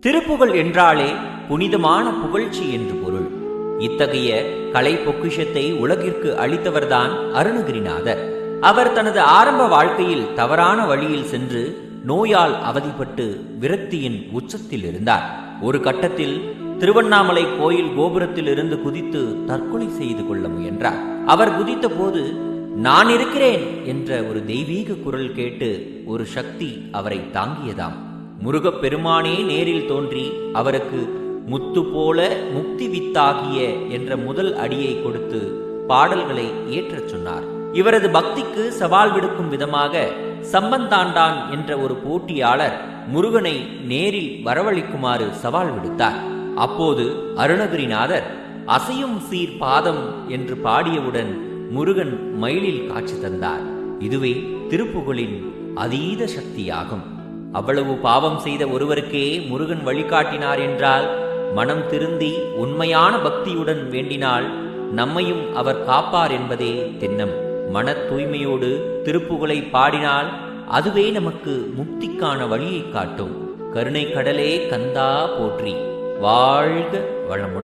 திருப்புகழ் என்றாலே புனிதமான புகழ்ச்சி என்று பொருள். இத்தகைய கலை பொக்கிஷத்தை உலகிற்கு அளித்தவர்தான் அருணகிரிநாதர். அவர் தனது ஆரம்ப வாழ்க்கையில் தவறான வழியில் சென்று நோயால் அவதிப்பட்டு விரக்தியின் உச்சத்தில் இருந்தார். ஒரு கட்டத்தில் திருவண்ணாமலை கோயில் கோபுரத்தில் இருந்து குதித்து தற்கொலை செய்து கொள்ள முயன்றார். அவர் குதித்த போது நான் இருக்கிறேன் என்ற ஒரு தெய்வீக குரல் கேட்டு ஒரு சக்தி அவரை தாங்கியதாம். முருகப் பெருமானே நேரில் தோன்றி அவருக்கு முத்து போல முக்தி வித்தாகிய என்ற முதல் அடியை கொடுத்து பாடல்களை ஏற்றச் சொன்னார். இவரது பக்திக்கு சவால் விடுக்கும் விதமாக சம்பந்தாண்டான் என்ற ஒரு போட்டியாளர் முருகனை நேரில் வரவழைக்குமாறு சவால் விடுத்தார். அப்போது அருணகிரிநாதர் அசையும் சீர் பாதம் என்று பாடியவுடன் முருகன் மயிலில் காட்சி தந்தார். இதுவே திருப்புகழின் அதீத சக்தியாகும். அவ்வளவு பாவம் செய்த ஒருவருக்கே முருகன் வழிகாட்டினார் என்றால் மனம் திருந்தி உண்மையான பக்தியுடன் வேண்டினால் நம்மையும் அவர் காப்பார் என்பதே திண்ணம். மன தூய்மையோடு திருப்புகழை பாடினால் அதுவே நமக்கு முக்திக்கான வழியை காட்டும். கருணை கடலே கந்தா போற்றி. வாழ்க வளமுடன்.